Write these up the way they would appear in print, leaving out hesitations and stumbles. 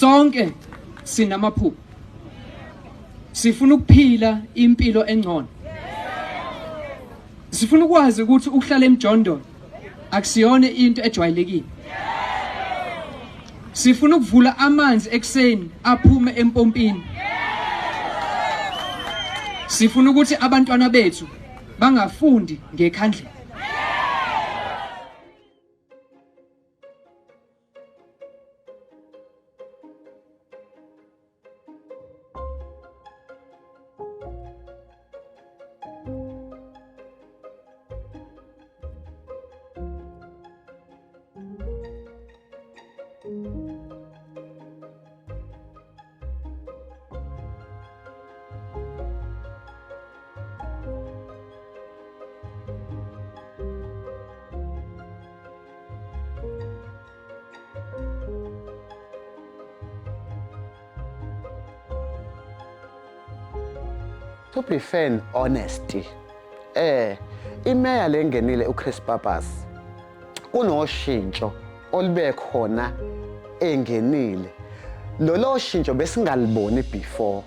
Sonke sinamaphupho. Sifuna ukuphila impilo engcono. Sifuna ukwazi ukuthi ukuhlala emjondolo akusiyona into ejwayelekile. Sifuna ukuvula amanzi ekseni aphume empompini. Sifuna ukuthi abantwana bethu bangafundi ngekhandlela. To be fair and honesty, imeya lengenile uChris Pappas kunoshintsho olube khona engenile. Lolo shintsho besingaliboni before.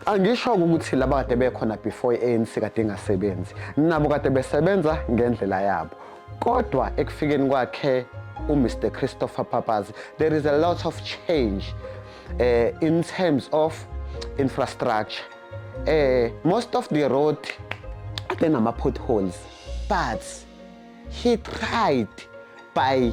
Angisho ukuthi laba kade bekhona before ANC kade ingasebenzi. Nabo kade besebenza ngendlela yabo. Kodwa ekufikeni kwakhe uMr. Christopher Pappas, there is a lot of change in terms of infrastructure. Most of the road then are potholes, but he tried by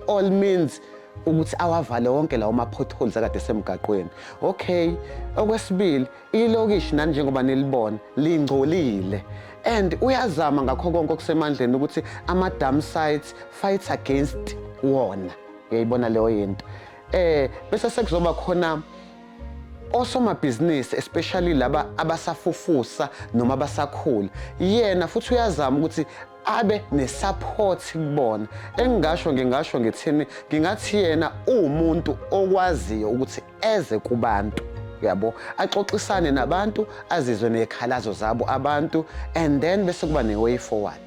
all means ukuthi awavale wonke lawo ma-potholes akade semgaqweni. Okay, okwesibili ilokishi nani njengoba nilibona lingcolile, and uyazama ngakho konke okusemandleni ukuthi ama-dam sites fight against wona. Uyayibona leyo yinto. Bese sekuzoba khona osomabhizinisi, especially laba abasafufusa noma abasakhula, yena futhi uyazama ukuthi abe nesupport kubona. Ngingasho ngithini, ngingathi yena umuntu okwaziyo ukuthi eze kubantu, yabo, axoxisane nabantu, azizwe nekhalazo zabo abantu, and then bese kuba ne-way forward.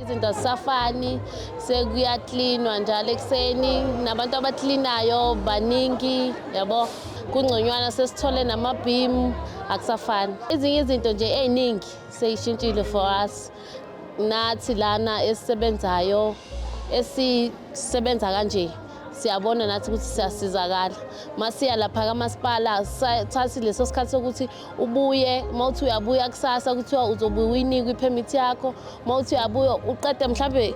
Izinto azisafani, sekuyaklinwa njalo ekseni, nabantu abaklinayo baningi, yabo, kungconywana sesithole namabhimu, akusafani. Ezinye izinto nje eziningi seyishintshile for us. Nathi lana esisebenzayo, esisebenza kanje, siyabona nathi ukuthi siyasizakala. Masiya lapha kamasipala, thathi leso sikhathi sokuthi ubuye, mawuthi uyabuya kusasa kuthiwa uzobuya uyinikwe ipermit yakho, mawuthi uyabuya uqede mhlambe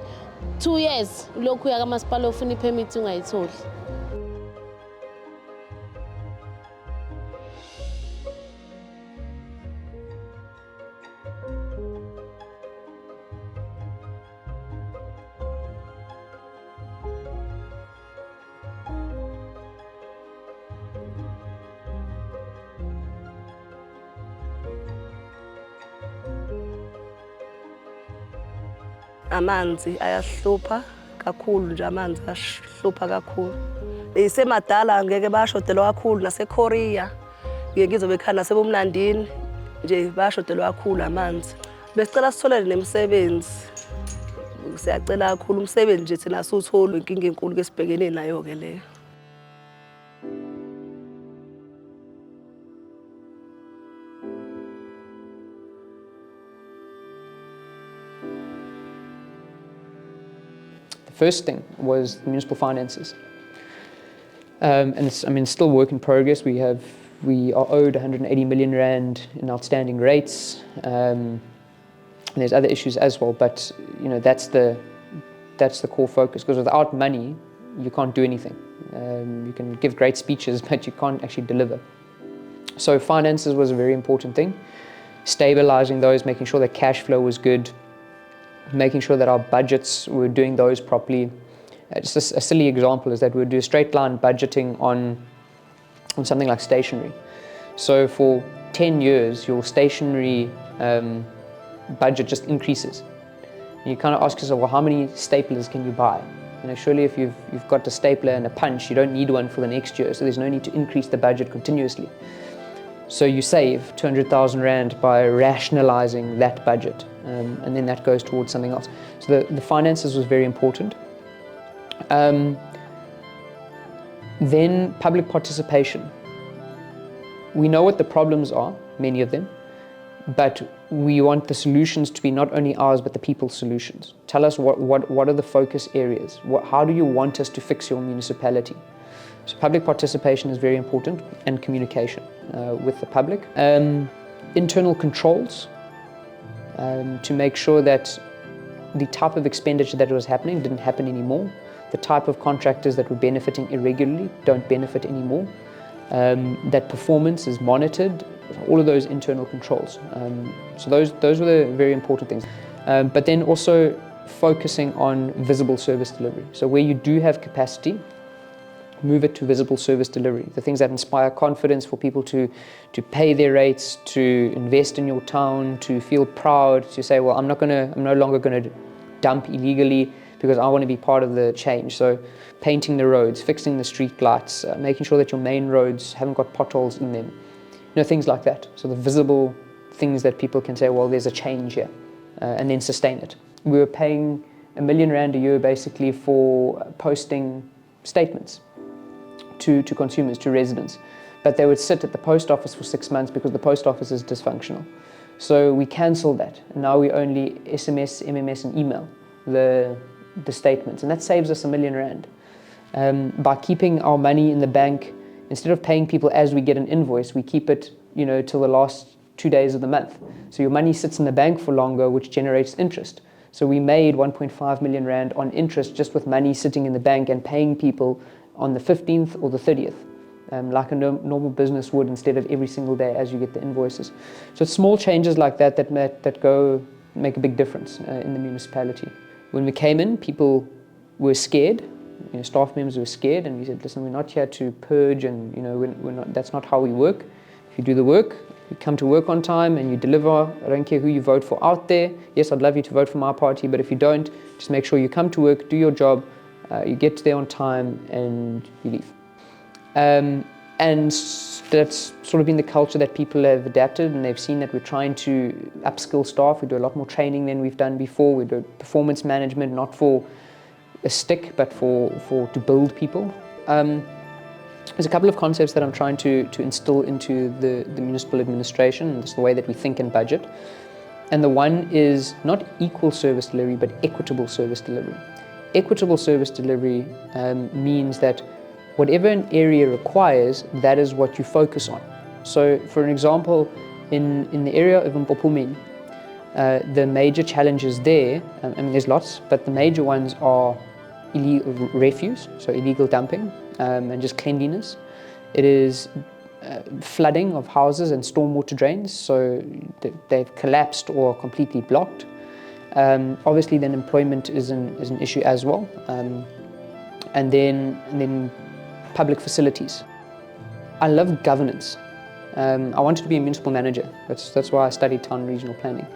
2 years ulokhu uya kamasipala ufuna ipermit ungayitholi. Amanzi ayahlupha kakhulu nje, amanzi ayahlupha kakhulu. Isemadala ngeke bashodelwa kakhulu, naseKorea ngeke ngizobe ekhaya, nasebumnandini nje bashodelwa kakhulu amanzi. Besicela sitholele nemisebenzi, siyacela kakhulu umsebenzi nje thina siwuthola, inkinga enkulu ke sibhekene nayo ke leyo. First thing was the municipal finances, and it's still work in progress. We are owed 180 million rand in outstanding rates. And there's other issues as well, but that's the core focus, because without money you can't do anything. You can give great speeches, but you can't actually deliver. So finances was a very important thing. Stabilizing those, making sure that cash flow was good, making sure that our budgets were doing those properly. Just a silly example is that we would do straight line budgeting on something like stationery. So for 10 years, your stationery budget just increases. And you kind of ask yourself, well, how many staplers can you buy? Surely if you've got a stapler and a punch, you don't need one for the next year, so there's no need to increase the budget continuously. So you save 200,000 rand by rationalizing that budget, and then that goes towards something else. So the finances was very important. Then public participation. We know what the problems are, many of them, but we want the solutions to be not only ours, but the people's solutions. Tell us what are the focus areas? How do you want us to fix your municipality? So public participation is very important, and communication with the public. Internal controls to make sure that the type of expenditure that was happening didn't happen anymore. The type of contractors that were benefiting irregularly don't benefit anymore. That performance is monitored, all of those internal controls. So those were the very important things. But then also focusing on visible service delivery. So where you do have capacity, move it to visible service delivery. The things that inspire confidence for people to pay their rates, to invest in your town, to feel proud, to say, well, I'm no longer going to dump illegally because I want to be part of the change. So painting the roads, fixing the street lights, making sure that your main roads haven't got potholes in them. You know, things like that. So the visible things that people can say, well, there's a change here, and then sustain it. We were paying R1 million a year basically for posting statements to consumers, to residents. But they would sit at the post office for 6 months because the post office is dysfunctional. So we cancelled that. And now we only SMS, MMS and email the statements, and that saves us R1 million. By keeping our money in the bank, instead of paying people as we get an invoice, we keep it, till the last 2 days of the month. So your money sits in the bank for longer, which generates interest. So we made R1.5 million on interest just with money sitting in the bank and paying people on the 15th or the 30th, like a normal business would, instead of every single day as you get the invoices. So it's small changes like that go make a big difference in the municipality. When we came in, people were scared. Staff members were scared, and we said, listen, we're not here to purge, and we're not. That's not how we work. If you do the work, you come to work on time and you deliver. I don't care who you vote for out there. Yes, I'd love you to vote for my party, but if you don't, just make sure you come to work, do your job, you get there on time, and you leave. And that's sort of been the culture that people have adapted, and they've seen that we're trying to upskill staff. We do a lot more training than we've done before. We do performance management, not for a stick, but to build people. There's a couple of concepts that I'm trying to instill into the municipal administration. It's the way that we think and budget. And the one is not equal service delivery, but equitable service delivery. Equitable service delivery means that whatever an area requires, that is what you focus on. So, for an example, in the area of uMmngeni, the major challenges there, there's lots, but the major ones are illegal refuse, so illegal dumping, and just cleanliness. It is flooding of houses and stormwater drains, so they've collapsed or are completely blocked. Obviously, then employment is an issue as well, and then public facilities. I love governance. I wanted to be a municipal manager. That's why I studied town and regional planning.